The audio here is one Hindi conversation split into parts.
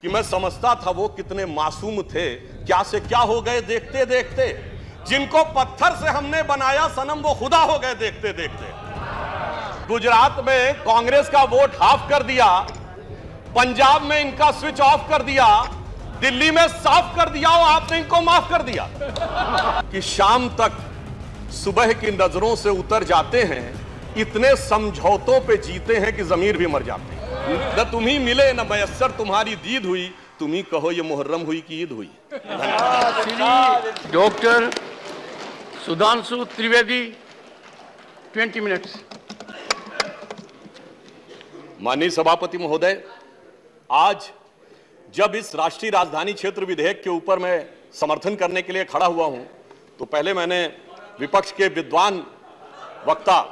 कि मैं समझता था वो कितने मासूम थे, क्या से क्या हो गए देखते देखते। जिनको पत्थर से हमने बनाया सनम वो खुदा हो गए देखते देखते। गुजरात में कांग्रेस का वोट हाफ कर दिया, पंजाब में इनका स्विच ऑफ कर दिया, दिल्ली में साफ कर दिया और आपने इनको माफ कर दिया। कि शाम तक सुबह की नजरों से उतर जाते हैं, इतने समझौतों पे जीते हैं कि जमीर भी मर जाते हैं। न तुम्ही मिले न मयस्सर तुम्हारी दीद हुई, तुम्ही कहो ये मुहर्रम हुई कि ईद हुई। Doctor Sudhanshu Trivedi 20 minutes. माननीय सभापति महोदय, आज जब इस राष्ट्रीय राजधानी क्षेत्र विधेयक के ऊपर मैं समर्थन करने के लिए खड़ा हुआ हूं, तो पहले मैंने विपक्ष के विद्वान वक्ता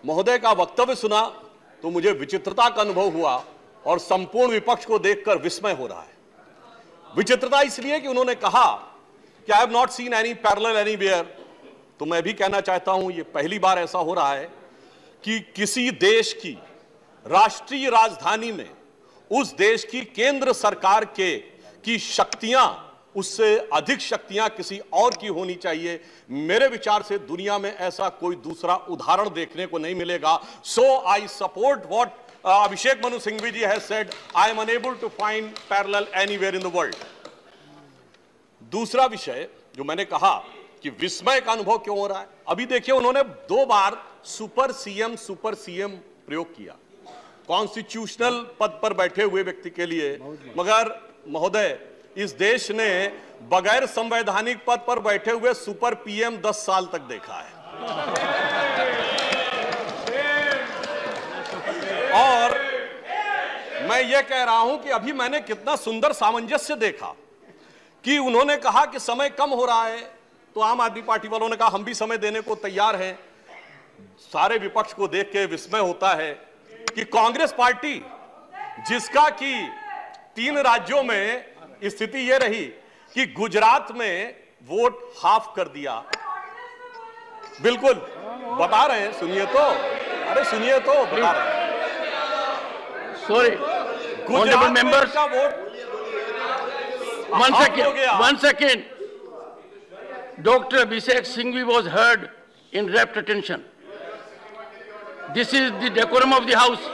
महोदय का वक्तव्य सुना तो मुझे विचित्रता का अनुभव हुआ और संपूर्ण विपक्ष को देखकर विस्मय हो रहा है। विचित्रता इसलिए कि उन्होंने कहा कि I have not seen any parallel anywhere. तो मैं भी कहना चाहता हूं, ये पहली बार ऐसा हो रहा है कि किसी देश की राष्ट्रीय राजधानी में उस देश की केंद्र सरकार की शक्तियां उससे अधिक शक्तियां किसी और की होनी चाहिए। मेरे विचार से दुनिया में ऐसा कोई दूसरा उदाहरण देखने को नहीं मिलेगा। So I support what Abhishek Manu Singhvi ji has said, I am unable to find parallel anywhere in the world. दूसरा विषय जो मैंने कहा कि विस्मय का अनुभव क्यों हो रहा है, अभी देखिए उन्होंने 2 बार सुपर सीएम प्रयोग किया कॉन्स्टिट्यूशनल पद पर बैठे हुए व्यक्ति के लिए। मगर महोदय, इस देश ने बगैर संवैधानिक पद पर बैठे हुए सुपर पीएम 10 साल तक देखा है। और मैं ये कह रहा हूं कि अभी मैंने कितना सुंदर सामंजस्य देखा कि उन्होंने कहा कि समय कम हो रहा है, तो आम आदमी पार्टी वालों ने कहा हम भी समय देने को तैयार हैं। सारे विपक्ष को देख के विस्मय होता है कि कांग्रेस पार्टी, जिसका कि 3 राज्यों में स्थिति यह रही कि गुजरात में वोट हाफ कर दिया, बिल्कुल बता रहे हैं, सुनिए तो, अरे सुनिए तो, बता रहे हैं। सॉरी गुजरात मेंबर्स का vote one second. Dr. Abhishek Singhvi was heard in rapt attention. This is the decorum of the house.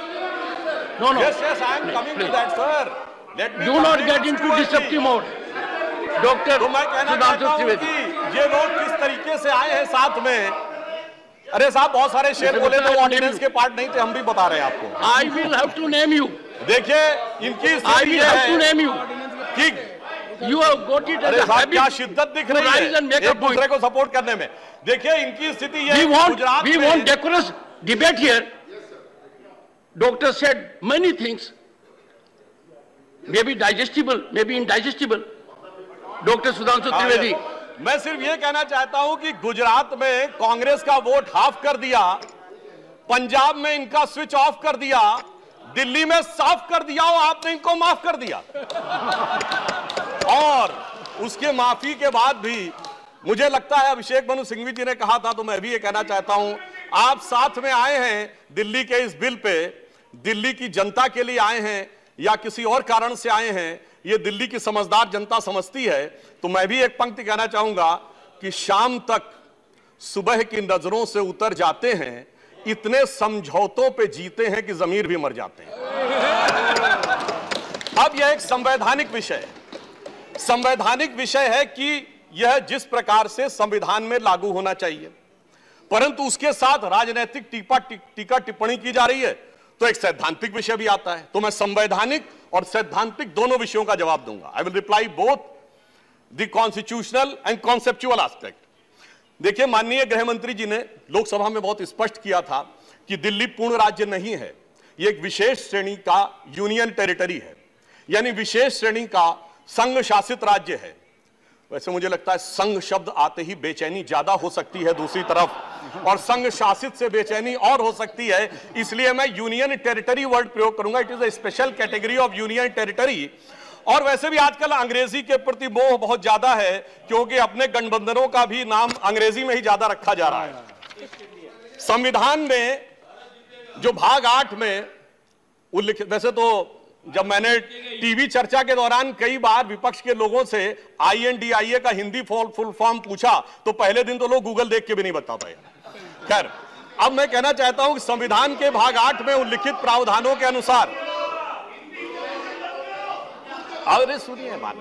No. Yes, I am coming to that, sir. Let me do not get into disruptive mode. Doctor तो मैं कहना चाहता हूं कि ये लोग किस तरीके से आए हैं साथ में। अरे साहब, बहुत सारे शेर बोले थे, वो ऑर्डिनेंस के पार्ट नहीं थे, हम भी बता रहे हैं आपको। I will have to name you. देखिए इनकी I will have to name you. कि You have got it as a habit. क्या शिद्दत दिख रही है एक दूसरे को सपोर्ट करने में। देखिए इनकी स्थिति ये है, गुजरात में we want decorous debate here. Doctor said many things, maybe digestible, maybe indigestible. Doctor Sudhanshu Trivedi, मैं सिर्फ ये कहना चाहता हूं कि गुजरात में कांग्रेस का वोट हाफ कर दिया, पंजाब में इनका स्विच ऑफ कर दिया, दिल्ली में साफ कर दिया और आपने इनको माफ कर दिया। और उसके माफी के बाद भी मुझे लगता है, अभिषेक मनु सिंघवी जी ने कहा था, तो मैं भी ये कहना चाहता हूं, आप साथ में आए हैं दिल्ली के इस बिल पे, दिल्ली की जनता के लिए आए हैं या किसी और कारण से आए हैं, ये दिल्ली की समझदार जनता समझती है। तो मैं भी एक पंक्ति कहना चाहूंगा कि शाम तक सुबह की नजरों से उतर जाते हैं, इतने समझौतों पे जीते हैं कि जमीर भी मर जाते हैं। अब यह एक संवैधानिक विषय है कि यह जिस प्रकार से संविधान में लागू होना चाहिए, परंतु उसके साथ राजनीतिक टीका टिप्पणी की जा रही है, तो एक सैद्धांतिक विषय भी आता है। तो मैं संवैधानिक और सैद्धांतिक दोनों विषयों का जवाब दूंगा। I will reply both the constitutional and conceptual aspect. देखिए, माननीय गृह मंत्री जी ने लोकसभा में बहुत स्पष्ट किया था कि दिल्ली पूर्ण राज्य नहीं है, यह एक विशेष श्रेणी का यूनियन टेरिटरी है, यानी विशेष श्रेणी का संघ शासित राज्य है। वैसे मुझे लगता है संघ शब्द आते ही बेचैनी ज्यादा हो सकती है दूसरी तरफ, और संघ शासित से बेचैनी और हो सकती है, इसलिए मैं यूनियन टेरिटरी वर्ड प्रयोग करूंगा। It is a special category of union territory. और वैसे भी आजकल अंग्रेजी के प्रति मोह बहुत ज्यादा है, क्योंकि अपने गठबंधनों का भी नाम अंग्रेजी में ही ज्यादा रखा जा रहा है। संविधान में जो भाग 8 में उल्लिखित, वैसे तो जब मैंने टीवी चर्चा के दौरान कई बार विपक्ष के लोगों से INDIA का हिंदी फुल फॉर्म पूछा तो पहले दिन तो लोग गूगल देख के भी नहीं बता पाए। खैर, अब मैं कहना चाहता हूं कि संविधान के भाग 8 में उल्लिखित प्रावधानों के अनुसार, अरे सुनिए बात,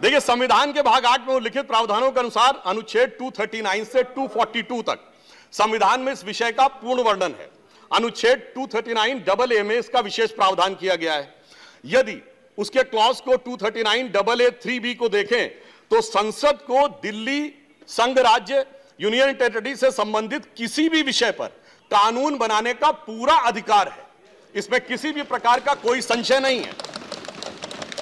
देखिए संविधान के भाग 8 में उल्लिखित प्रावधानों के अनुसार अनुच्छेद 239 से 242 तक संविधान में इस विषय का पूर्ण वर्णन है। अनुच्छेद 239AA में इसका विशेष प्रावधान किया गया है। यदि उसके क्लॉज को 239AA3B को देखें तो संसद को दिल्ली संघ राज्य यूनियन टेरिटरी से संबंधित किसी भी विषय पर कानून बनाने का पूरा अधिकार है। इसमें किसी भी प्रकार का कोई संशय नहीं है।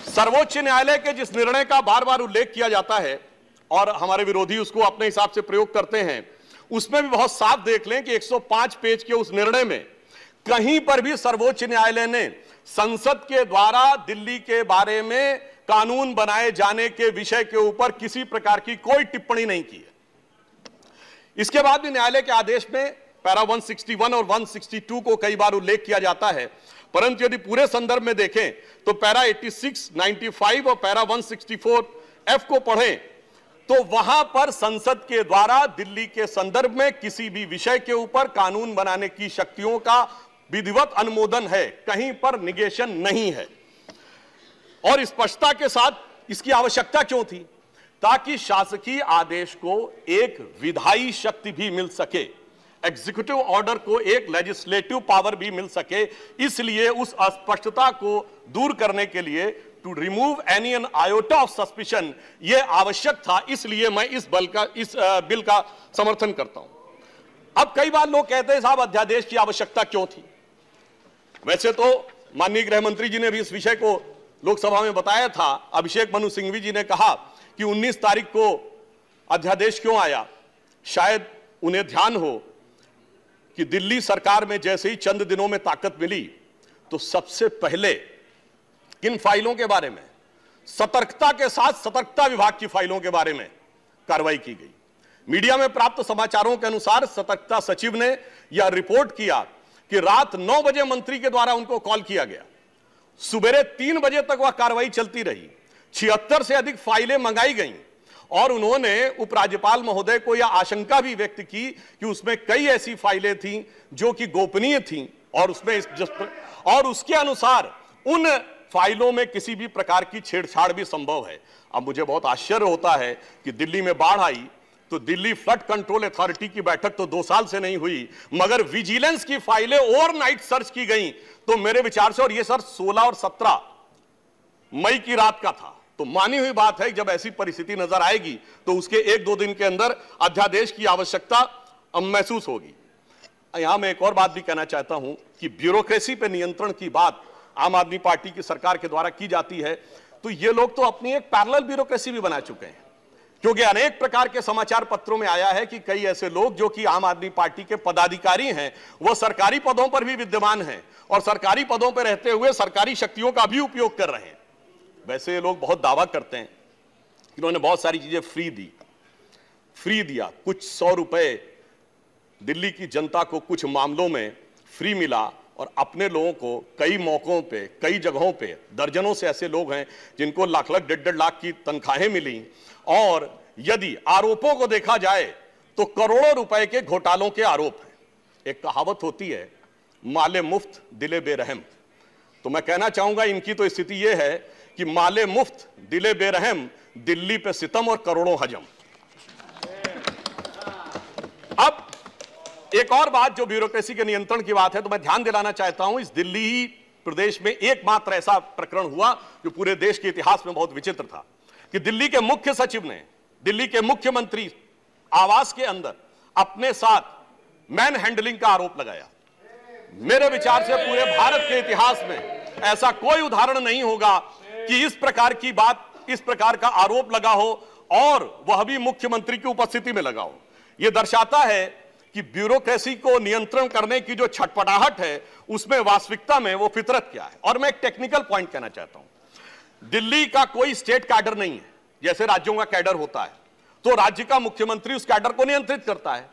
सर्वोच्च न्यायालय के जिस निर्णय का बार बार उल्लेख किया जाता है और हमारे विरोधी उसको अपने हिसाब से प्रयोग करते हैं, उसमें भी बहुत साफ देख लें कि 105 पेज के उस निर्णय में कहीं पर भी सर्वोच्च न्यायालय ने संसद के द्वारा दिल्ली के बारे में कानून बनाए जाने के विषय के ऊपर किसी प्रकार की कोई टिप्पणी नहीं की है। इसके बाद भी न्यायालय के आदेश में पैरा 161 और 162 को कई बार उल्लेख किया जाता है, परंतु यदि पूरे संदर्भ में देखें तो पैरा 86, 95 और पैरा 164F को पढ़ें तो वहां पर संसद के द्वारा दिल्ली के संदर्भ में किसी भी विषय के ऊपर कानून बनाने की शक्तियों का विधिवत अनुमोदन है, कहीं पर निगेशन नहीं है। और स्पष्टता के साथ इसकी आवश्यकता क्यों थी? ताकि शासकीय आदेश को एक विधायी शक्ति भी मिल सके, एग्जीक्यूटिव ऑर्डर को एक लेजिस्लेटिव पावर भी मिल सके। इसलिए उस अस्पष्टता को दूर करने के लिए to remove any an iota of suspicion यह आवश्यक था। इसलिए मैं इस बिल का समर्थन करता हूं। अब कई बार लोग कहते हैं साहब अध्यादेश की आवश्यकता क्यों थी? वैसे तो माननीय गृह मंत्री जी ने भी इस विषय को लोकसभा में बताया था। अभिषेक मनु सिंघवी जी ने कहा कि 19 तारीख को अध्यादेश क्यों आया। शायद उन्हें ध्यान हो कि दिल्ली सरकार में जैसे ही चंद दिनों में ताकत मिली तो सबसे पहले किन फाइलों के बारे में, सतर्कता के साथ सतर्कता विभाग की फाइलों के बारे में कार्रवाई की गई। मीडिया में प्राप्त समाचारों के अनुसार सतर्कता सचिव ने यह रिपोर्ट किया कि रात 9 बजे मंत्री के द्वारा उनको कॉल किया गया, सुबह 3 बजे तक वह कार्रवाई चलती रही, 76 से अधिक फाइलें मंगाई गईं और उन्होंने उपराज्यपाल महोदय को यह आशंका भी व्यक्त की कि उसमें कई ऐसी फाइलें थीं जो कि गोपनीय थीं और उसके अनुसार उन फाइलों में किसी भी प्रकार की छेड़छाड़ भी संभव है। अब मुझे बहुत आश्चर्य होता है कि दिल्ली में बाढ़ आई तो दिल्ली फ्लड कंट्रोल अथॉरिटी की बैठक तो 2 साल से नहीं हुई, मगर विजिलेंस की फाइलें ओवरनाइट सर्च की गई। तो मेरे विचार से, और ये सर 16 और 17 मई की रात का था, तो मानी हुई बात है जब ऐसी परिस्थिति नजर आएगी तो उसके 1-2 दिन के अंदर अध्यादेश की आवश्यकता महसूस होगी। यहां मैं एक और बात भी कहना चाहता हूं कि ब्यूरोक्रेसी पर नियंत्रण की बात आम आदमी पार्टी की सरकार के द्वारा की जाती है, तो ये लोग तो अपनी एक पैरेलल ब्यूरोक्रेसी भी बना चुके हैं। क्योंकि अनेक प्रकार के समाचार पत्रों में आया है कि कई ऐसे लोग जो कि आम आदमी पार्टी के पदाधिकारी हैं, वो सरकारी पदों पर भी विद्यमान हैं और सरकारी पदों पर रहते हुए सरकारी शक्तियों का भी उपयोग कर रहे हैं। वैसे ये लोग बहुत दावा करते हैं कि उन्होंने बहुत सारी चीजें फ्री दिया, कुछ 100 रुपए दिल्ली की जनता को कुछ मामलों में फ्री मिला और अपने लोगों को कई मौकों पे, कई जगहों पे, दर्जनों से ऐसे लोग हैं जिनको लाख लाख 1.5 लाख की तनख्वाहें मिली। और यदि आरोपों को देखा जाए तो करोड़ों रुपए के घोटालों के आरोप हैं। एक कहावत होती है, माले मुफ्त दिले बेरहम। तो मैं कहना चाहूंगा इनकी तो स्थिति यह है कि माले मुफ्त दिले बेरहम, दिल्ली पे सितम और करोड़ों हजम। अब एक और बात जो ब्यूरोक्रेसी के नियंत्रण की बात है, तो मैं ध्यान दिलाना चाहता हूं, इस दिल्ली प्रदेश में एकमात्र ऐसा प्रकरण हुआ जो पूरे देश के इतिहास में बहुत विचित्र था कि दिल्ली के मुख्य सचिव ने दिल्ली के मुख्यमंत्री आवास के अंदर अपने साथ मैन हैंडलिंग का आरोप लगाया। मेरे विचार से पूरे भारत के इतिहास में ऐसा कोई उदाहरण नहीं होगा कि इस प्रकार की बात, इस प्रकार का आरोप लगा हो और वह भी मुख्यमंत्री की उपस्थिति में लगा हो। यह दर्शाता है कि ब्यूरोक्रेसी को नियंत्रण करने की जो छटपटाहट है उसमें वास्तविकता में वो फितरत क्या है। और मैं एक टेक्निकल पॉइंट कहना चाहता हूं, दिल्ली का कोई स्टेट कैडर नहीं है, जैसे राज्यों का कैडर होता है तो राज्य का मुख्यमंत्री उस कैडर को नियंत्रित करता है।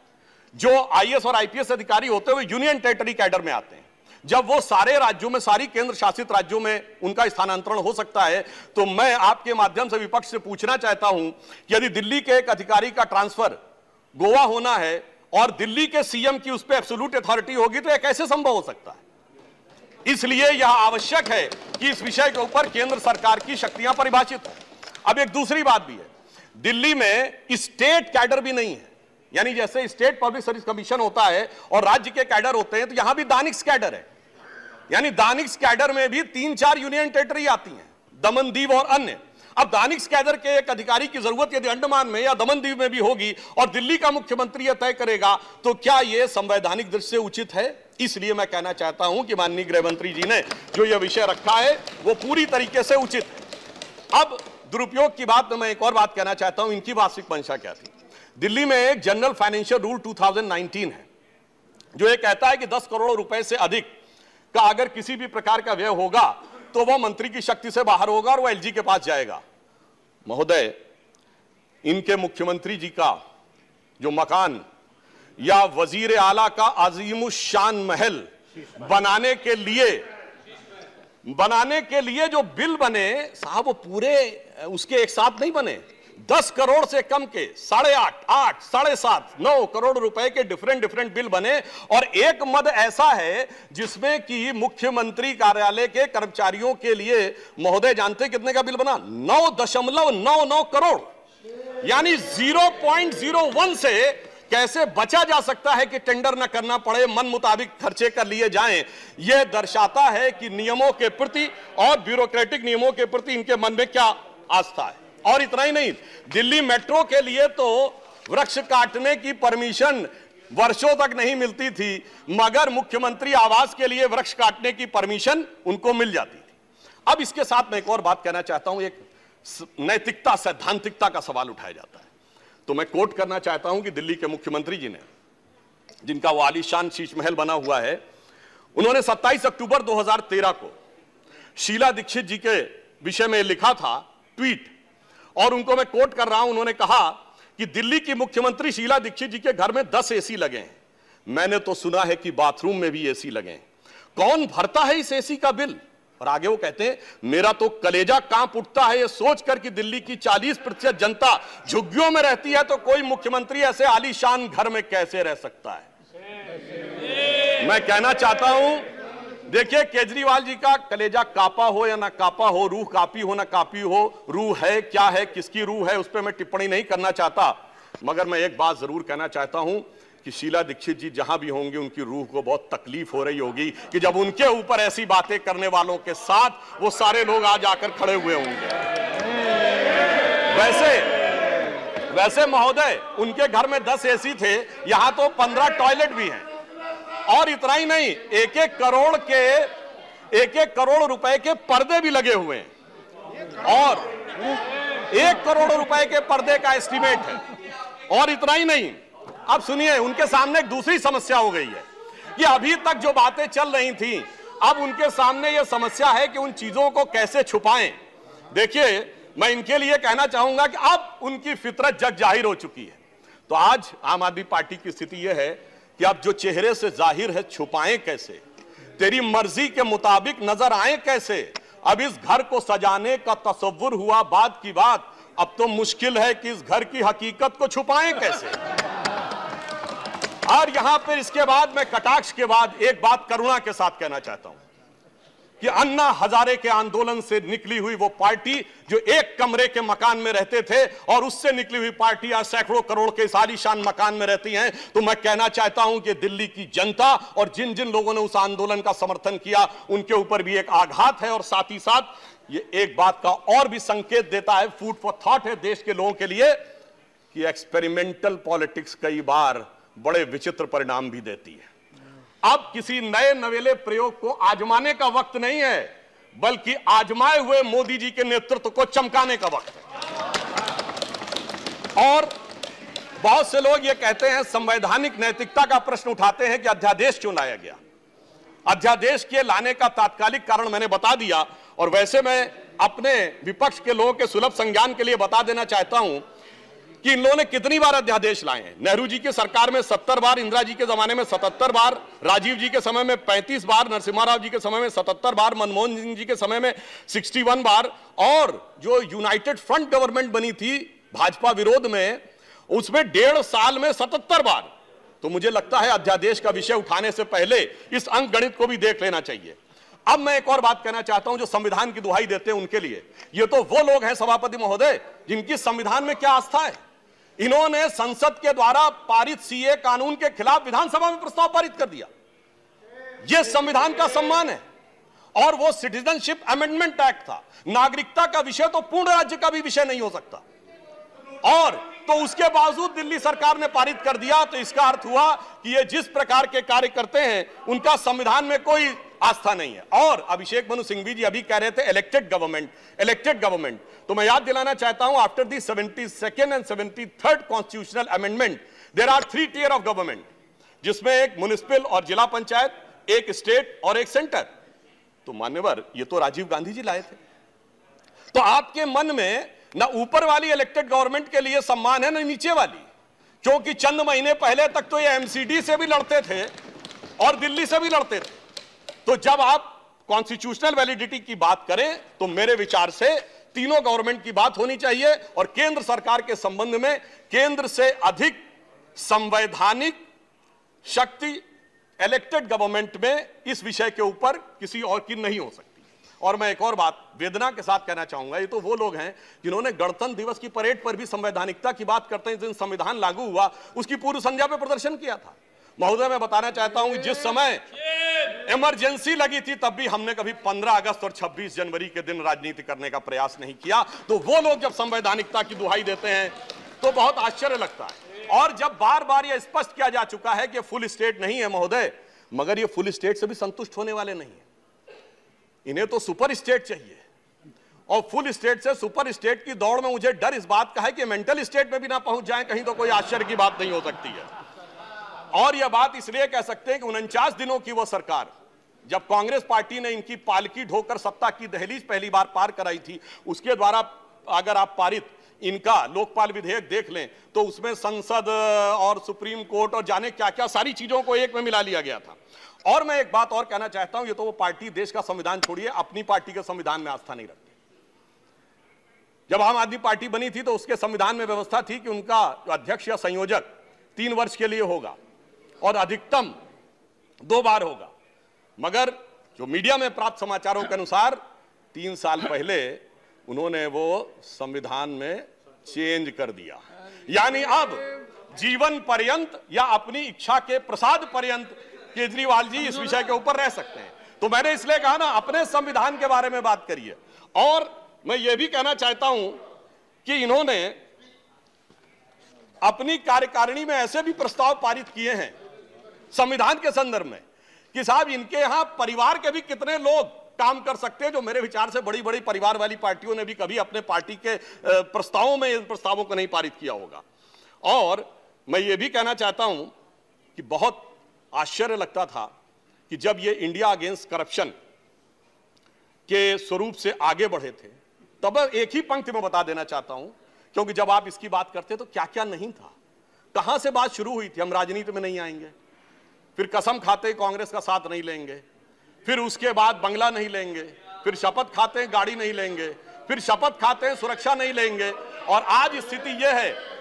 जो आईएएस और आईपीएस अधिकारी होते हुए यूनियन टेरिटरी कैडर में आते हैं जब वो सारे राज्यों में, सारी केंद्र शासित राज्यों में उनका स्थानांतरण हो सकता है, तो मैं आपके माध्यम से विपक्ष से पूछना चाहता हूं कि यदि दिल्ली के एक अधिकारी का ट्रांसफर गोवा होना है और दिल्ली के सीएम की उस पर एब्सोल्यूट अथॉरिटी होगी, तो यह कैसे संभव हो सकता है? इसलिए यह आवश्यक है कि इस विषय के ऊपर केंद्र सरकार की शक्तियां परिभाषित हो। अब एक दूसरी बात भी है, दिल्ली में स्टेट कैडर भी नहीं है, यानी जैसे स्टेट पब्लिक सर्विस कमीशन होता है और राज्य के कैडर होते हैं, तो यहां भी दानिश कैडर है। यानी दानिश कैडर में भी 3-4 यूनियन टेरिटरी आती हैं, दमन दीव और अन्य। अब दानिश कैडर के एक अधिकारी की जरूरत यदि अंडमान में या दमन दीव में भी होगी और दिल्ली का मुख्यमंत्री यह तय करेगा, तो क्या यह संवैधानिक दृष्टि से उचित है? इसलिए मैं कहना चाहता हूं कि माननीय गृह मंत्री जी ने जो यह विषय रखा है वो पूरी तरीके से उचित है। अब दुरुपयोग की बात में मैं एक और बात कहना चाहता हूं, इनकी वास्तविक मंशा क्या थी। दिल्ली में एक जनरल फाइनेंशियल रूल 2019 है जो ये कहता है कि 10 करोड़ रुपए से अधिक का अगर किसी भी प्रकार का व्यय होगा तो वह मंत्री की शक्ति से बाहर होगा और वह एलजी के पास जाएगा। महोदय, इनके मुख्यमंत्री जी का जो मकान या वजीर आला का अजीमुशान महल बनाने के लिए जो बिल बने साहब, वो पूरे उसके एक साथ नहीं बने। 10 करोड़ से कम के 8.5, 8, 7.5, 9 करोड़ रुपए के डिफरेंट बिल बने और एक मद ऐसा है जिसमें कि मुख्यमंत्री कार्यालय के कर्मचारियों के लिए, महोदय जानते कितने का बिल बना? 9.99 करोड़। यानी 0.01 से कैसे बचा जा सकता है कि टेंडर न करना पड़े, मन मुताबिक खर्चे कर लिए जाएं। यह दर्शाता है कि नियमों के प्रति और ब्यूरोक्रेटिक नियमों के प्रति इनके मन में क्या आस्था है। और इतना ही नहीं, दिल्ली मेट्रो के लिए तो वृक्ष काटने की परमिशन वर्षों तक नहीं मिलती थी, मगर मुख्यमंत्री आवास के लिए वृक्ष काटने की परमिशन उनको मिल जाती थी। अब इसके साथ मैं एक और बात कहना चाहता हूं, एक नैतिकता, सैद्धांतिकता का सवाल उठाया जाता है। तो मैं कोट करना चाहता हूं कि दिल्ली के मुख्यमंत्री जी ने, जिनका वो आलीशान शीश महल बना हुआ है, उन्होंने 27 अक्टूबर 2013 को शीला दीक्षित जी के विषय में लिखा था ट्वीट, और उनको मैं कोट कर रहा हूं। उन्होंने कहा कि दिल्ली की मुख्यमंत्री शीला दीक्षित जी के घर में 10 एसी लगे हैं, मैंने तो सुना है कि बाथरूम में भी एसी लगे हैं, कौन भरता है इस एसी का बिल? और आगे वो कहते हैं, मेरा तो कलेजा कांप उठता है ये सोचकर कि दिल्ली की 40% जनता झुग्गियों में रहती है, तो कोई मुख्यमंत्री ऐसे आलीशान घर में कैसे रह सकता है? मैं कहना चाहता हूं, देखिए, केजरीवाल जी का कलेजा कापा हो या ना कापा हो, रूह कापी हो ना कापी हो, रूह है क्या है, किसकी रूह है, उस पर मैं टिप्पणी नहीं करना चाहता, मगर मैं एक बात जरूर कहना चाहता हूं कि शीला दीक्षित जी जहां भी होंगे उनकी रूह को बहुत तकलीफ हो रही होगी कि जब उनके ऊपर ऐसी बातें करने वालों के साथ वो सारे लोग आज आकर खड़े हुए होंगे। वैसे महोदय, उनके घर में 10 एसी थे, यहां तो 15 टॉयलेट भी हैं। और इतना ही नहीं, 1-1 करोड़ रुपए के पर्दे भी लगे हुए हैं, और 1 करोड़ रुपए के पर्दे का एस्टीमेट है। और इतना ही नहीं, अब सुनिए, उनके सामने एक दूसरी समस्या हो गई है कि अभी तक जो बातें चल रही थी, अब उनके सामने यह समस्या है कि उन चीजों को कैसे छुपाएं। देखिए, मैं इनके लिए कहना चाहूंगा कि अब उनकी फितरत जग जाहिर हो चुकी है। तो आज आम आदमी पार्टी की स्थिति यह है कि अब जो चेहरे से जाहिर है छुपाएं कैसे, तेरी मर्जी के मुताबिक नजर आए कैसे। अब इस घर को सजाने का तसव्वुर हुआ बात की बात, अब तो मुश्किल है कि इस घर की हकीकत को छुपाएं कैसे। और यहां पर इसके बाद मैं कटाक्ष के बाद एक बात करुणा के साथ कहना चाहता हूं कि अन्ना हजारे के आंदोलन से निकली हुई वो पार्टी जो एक कमरे के मकान में रहते थे और उससे निकली हुई पार्टी आज सैकड़ों करोड़ के आलीशान मकान में रहती हैं, तो मैं कहना चाहता हूं कि दिल्ली की जनता और जिन जिन लोगों ने उस आंदोलन का समर्थन किया उनके ऊपर भी एक आघात है। और साथ ही साथ ये एक बात का और भी संकेत देता है, फूड फॉर थॉट है देश के लोगों के लिए, कि एक्सपेरिमेंटल पॉलिटिक्स कई बार बड़े विचित्र परिणाम भी देती है। अब किसी नए नवेले प्रयोग को आजमाने का वक्त नहीं है, बल्कि आजमाए हुए मोदी जी के नेतृत्व को चमकाने का वक्त है। और बहुत से लोग ये कहते हैं, संवैधानिक नैतिकता का प्रश्न उठाते हैं कि अध्यादेश क्यों लाया गया। अध्यादेश के लाने का तात्कालिक कारण मैंने बता दिया, और वैसे मैं अपने विपक्ष के लोगों के सुलभ संज्ञान के लिए बता देना चाहता हूं कि इन लोगों ने कितनी बार अध्यादेश लाए हैं। नेहरू जी की सरकार में 70 बार, इंदिरा जी के जमाने में 77 बार, राजीव जी के समय में 35 बार, नरसिम्हा राव जी के समय में 77 बार, मनमोहन सिंह जी के समय में 61 बार, और जो यूनाइटेड फ्रंट गवर्नमेंट बनी थी भाजपा विरोध में, उसमें 1.5 साल में 77 बार। तो मुझे लगता है अध्यादेश का विषय उठाने से पहले इस अंक गणित को भी देख लेना चाहिए। अब मैं एक और बात कहना चाहता हूं, जो संविधान की दुहाई देते हैं उनके लिए, ये तो वो लोग हैं सभापति महोदय जिनकी संविधान में क्या आस्था है। इन्होंने संसद के द्वारा पारित सीए कानून के खिलाफ विधानसभा में प्रस्ताव पारित कर दिया। यह संविधान का सम्मान है। और वो सिटीजनशिप अमेंडमेंट एक्ट था। नागरिकता का विषय तो पूर्ण राज्य का भी विषय नहीं हो सकता, और तो उसके बावजूद दिल्ली सरकार ने पारित कर दिया। तो इसका अर्थ हुआ कि ये जिस प्रकार के कार्य करते हैं उनका संविधान में कोई आस्था नहीं है। और अभिषेक मनु सिंघवी जी अभी कह रहे थे इलेक्टेड गवर्नमेंट, तो मैं याद दिलाना चाहता हूं, after the 72nd and 73rd constitutional amendment there are 3 tier of government, जिसमें एक म्युनिसिपल और जिला पंचायत, एक स्टेट और एक सेंटर। तो मान्यवर, ये तो राजीव गांधी जी लाए थे। तो आपके मन में ना ऊपर वाली इलेक्टेड गवर्नमेंट के लिए सम्मान है, ना नीचे वाली, क्योंकि चंद महीने पहले तक तो ये एमसीडी से भी लड़ते थे और दिल्ली से भी लड़ते थे। तो जब आप कॉन्स्टिट्यूशनल वैलिडिटी की बात करें तो मेरे विचार से तीनों गवर्नमेंट की बात होनी चाहिए, और केंद्र सरकार के संबंध में केंद्र से अधिक संवैधानिक शक्ति इलेक्टेड गवर्नमेंट में इस विषय के ऊपर किसी और की नहीं हो सकती। और मैं एक और बात वेदना के साथ कहना चाहूंगा, ये तो वो लोग हैं जिन्होंने गणतंत्र दिवस की परेड पर भी संवैधानिकता की बात करते हैं, जिस दिन संविधान लागू हुआ उसकी पूर्व संध्या पे प्रदर्शन किया था। महोदय, मैं बताना चाहता हूं, जिस समय इमरजेंसी लगी थी तब भी हमने कभी 15 अगस्त और 26 जनवरी के दिन राजनीति करने का प्रयास नहीं किया। तो वो लोग जब संवैधानिकता की दुहाई देते हैं तो बहुत आश्चर्य लगता है। और जब बार बार यह स्पष्ट किया जा चुका है कि फुल स्टेट नहीं है महोदय, मगर ये फुल स्टेट से भी संतुष्ट होने वाले नहीं है। इन्हें तो सुपर स्टेट चाहिए, और फुल स्टेट से सुपर स्टेट की दौड़ में मुझे डर इस बात का है कि मेंटल स्टेट में भी ना पहुंच जाएं कहीं, तो कोई आश्चर्य की बात नहीं हो सकती है। और यह बात इसलिए कह सकते हैं कि 49 दिनों की वो सरकार, जब कांग्रेस पार्टी ने इनकी पालकी ढोकर सत्ता की दहलीज पहली बार पार कराई थी, उसके द्वारा अगर आप पारित इनका लोकपाल विधेयक देख लें तो उसमें संसद और सुप्रीम कोर्ट और जाने क्या क्या सारी चीजों को एक में मिला लिया गया था। और मैं एक बात और कहना चाहता हूं, ये तो वो पार्टी देश का संविधान छोड़िए, अपनी पार्टी के संविधान में आस्था नहीं रखती। जब आम आदमी पार्टी बनी थी तो उसके संविधान में व्यवस्था थी कि उनका अध्यक्ष या संयोजक 3 वर्ष के लिए होगा और अधिकतम 2 बार होगा। मगर जो मीडिया में प्राप्त समाचारों के अनुसार 3 साल पहले उन्होंने वो संविधान में चेंज कर दिया, यानी अब जीवन पर्यंत या अपनी इच्छा के प्रसाद पर्यंत केजरीवाल जी इस विषय के ऊपर रह सकते हैं। तो मैंने इसलिए कहा ना, अपने संविधान के बारे में बात करिए। और मैं ये भी कहना चाहता हूं कि इन्होंने अपनी कार्यकारिणी में ऐसे भी प्रस्ताव पारित किए हैं संविधान के संदर्भ में कि साहब इनके यहां परिवार के भी कितने लोग काम कर सकते हैं, जो मेरे विचार से बड़ी बड़ी परिवार वाली पार्टियों ने भी कभी अपने पार्टी के प्रस्तावों में इन प्रस्तावों को नहीं पारित किया होगा। और मैं ये भी कहना चाहता हूं कि बहुत आश्चर्य लगता था कि जब ये इंडिया अगेंस्ट करप्शन के स्वरूप से आगे बढ़े थे, तब एक ही पंक्ति में बता देना चाहता हूं, क्योंकि जब आप इसकी बात करते तो क्या क्या नहीं था, कहां से बात शुरू हुई थी, हम राजनीति में नहीं आएंगे, फिर कसम खाते कांग्रेस का साथ नहीं लेंगे, फिर उसके बाद बंगला नहीं लेंगे, फिर शपथ खाते हैं गाड़ी नहीं लेंगे, फिर शपथ खाते हैं सुरक्षा नहीं लेंगे, और आज स्थिति यह है।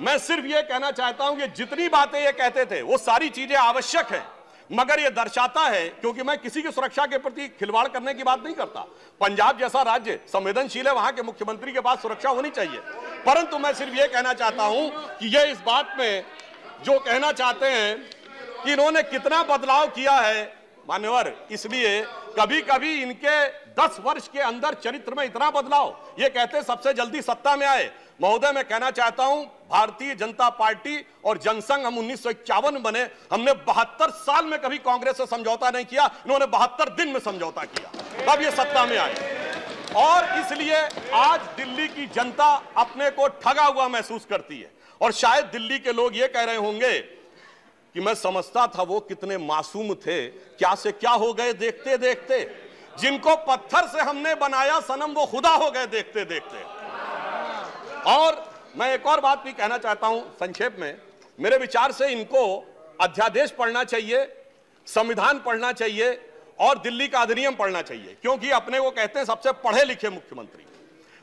मैं सिर्फ यह कहना चाहता हूं कि जितनी बातें ये कहते थे वो सारी चीजें आवश्यक हैं, मगर यह दर्शाता है, क्योंकि मैं किसी की सुरक्षा के प्रति खिलवाड़ करने की बात नहीं करता, पंजाब जैसा राज्य संवेदनशील है, वहां के मुख्यमंत्री के पास सुरक्षा होनी चाहिए, परंतु मैं सिर्फ यह कहना चाहता हूं कि यह इस बात में जो कहना चाहते हैं कि इन्होंने कितना बदलाव किया है मान्यवर, इसलिए कभी कभी इनके 10 वर्ष के अंदर चरित्र में इतना बदलाव, ये कहते सबसे जल्दी सत्ता में आए। महोदय, मैं कहना चाहता हूं, भारतीय जनता पार्टी और जनसंघ, हम 1951 बने, हमने 72 साल में कभी कांग्रेस से समझौता नहीं किया, इन्होंने 72 दिन में समझौता किया, तब ये सत्ता में आए। और इसलिए आज दिल्ली की जनता अपने को ठगा हुआ महसूस करती है, और शायद दिल्ली के लोग ये कह रहे होंगे कि मैं समझता था वो कितने मासूम थे, क्या से क्या हो गए देखते देखते, जिनको पत्थर से हमने बनाया सनम वो खुदा हो गए देखते देखते। और मैं एक और बात भी कहना चाहता हूं संक्षेप में। मेरे विचार से इनको अध्यादेश पढ़ना चाहिए, संविधान पढ़ना चाहिए और दिल्ली का अधिनियम पढ़ना चाहिए, क्योंकि अपने को कहते हैं सबसे पढ़े लिखे मुख्यमंत्री।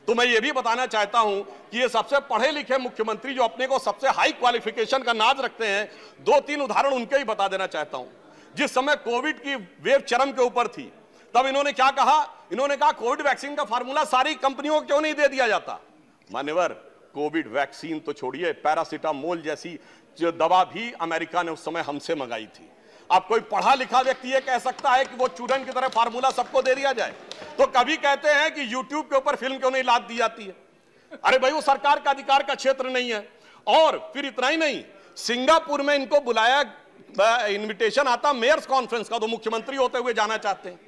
तो मैं ये भी बताना चाहता हूं कि ये सबसे पढ़े लिखे मुख्यमंत्री जो अपने को सबसे हाई क्वालिफिकेशन का नाज रखते हैं, 2-3 उदाहरण उनके ही बता देना चाहता हूं। जिस समय कोविड की वेव चरम के ऊपर थी, तब इन्होंने क्या कहा? इन्होंने कहा कोविड वैक्सीन का फार्मूला सारी कंपनियों को क्यों नहीं दे दिया जाता? मान्यवर, कोविड वैक्सीन तो छोड़िए, पैरासीटामोल जैसी जो दवा भी अमेरिका ने उस समय हमसे मंगाई थी। अब कोई पढ़ा लिखा व्यक्ति ये कह सकता है कि वो चूरन की तरह फार्मूला सबको दे दिया जाए? तो कभी कहते हैं कि यूट्यूब के ऊपर फिल्म क्यों नहीं लाद दी जाती है? अरे भाई, वो सरकार का अधिकार का क्षेत्र नहीं है। और फिर इतना ही नहीं, सिंगापुर में इनको बुलाया, इनविटेशन आता मेयर्स कॉन्फ्रेंस का, तो मुख्यमंत्री होते हुए जाना चाहते हैं।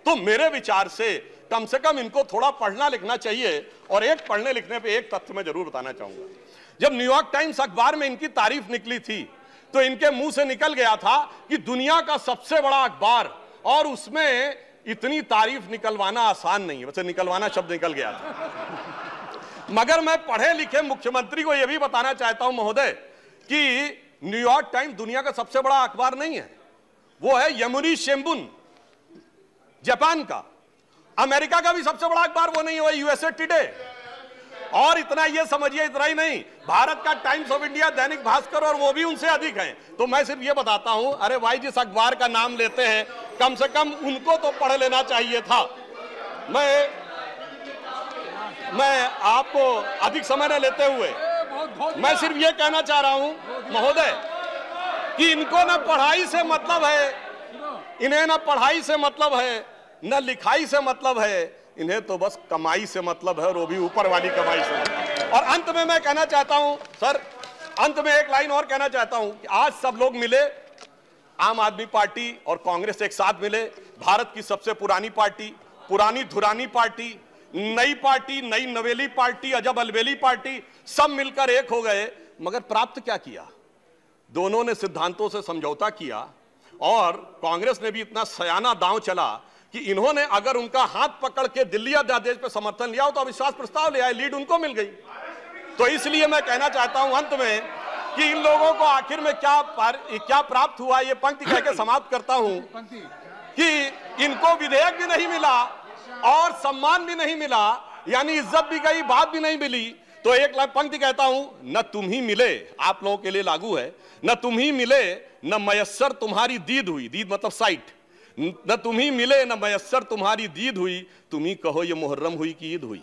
तो मेरे विचार से कम इनको थोड़ा पढ़ना लिखना चाहिए। और एक पढ़ने लिखने पे एक तथ्य मैं जरूर बताना चाहूंगा। जब न्यूयॉर्क टाइम्स अखबार में इनकी तारीफ निकली थी, तो इनके मुंह से निकल गया था कि दुनिया का सबसे बड़ा अखबार, और उसमें इतनी तारीफ निकलवाना आसान नहीं है। वैसे निकलवाना शब्द निकल गया था। मगर मैं पढ़े लिखे मुख्यमंत्री को यह भी बताना चाहता हूं महोदय कि न्यूयॉर्क टाइम्स दुनिया का सबसे बड़ा अखबार नहीं है, वो है यमुनी शिंबुन जापान का। अमेरिका का भी सबसे बड़ा अखबार वो नहीं है, वो यूएसए टुडे। और इतना ये समझिए, इतना ही नहीं, भारत का times of India, Dainik Bhaskar, और वो भी उनसे अधिक हैं। तो मैं सिर्फ ये बताता हूं, अरे भाई, जिस अखबार का नाम लेते हैं कम से कम उनको तो पढ़ लेना चाहिए था। मैं आपको अधिक समय न लेते हुए मैं सिर्फ ये कहना चाह रहा हूं महोदय कि इनको न पढ़ाई से मतलब है, इन्हें न पढ़ाई से मतलब है, न लिखाई से मतलब है, इन्हें तो बस कमाई से मतलब है, और वो भी ऊपर वाली कमाई से। और अंत में मैं कहना चाहता हूं सर, अंत में एक लाइन और कहना चाहता हूं कि आज सब लोग मिले, आम आदमी पार्टी और कांग्रेस एक साथ मिले, भारत की सबसे पुरानी पार्टी, पुरानी धुरानी पार्टी, नई पार्टी, नई नवेली पार्टी, अजब अलबेली पार्टी, सब मिलकर एक हो गए। मगर प्राप्त क्या किया? दोनों ने सिद्धांतों से समझौता किया, और कांग्रेस ने भी इतना सयाना दांव चला कि इन्होंने अगर उनका हाथ पकड़ के दिल्ली अध्यादेश पर समर्थन लिया हो तो अविश्वास प्रस्ताव ले आए, लीड उनको मिल गई। तो इसलिए मैं कहना चाहता हूं अंत में कि इन लोगों को आखिर में क्या प्राप्त हुआ, ये पंक्ति कह के समाप्त करता हूं कि इनको विधेयक भी नहीं मिला और सम्मान भी नहीं मिला, यानी इज्जत भी गई, बात भी नहीं मिली। तो एक पंक्ति कहता हूं, न तुम ही मिले, आप लोगों के लिए लागू है, न तुम ही मिले न मयस्सर तुम्हारी दीद हुई, दीद मतलब साइट, न तुम ही मिले न मयस्सर तुम्हारी दीद हुई, तुम ही कहो ये मुहर्रम हुई कि ईद हुई।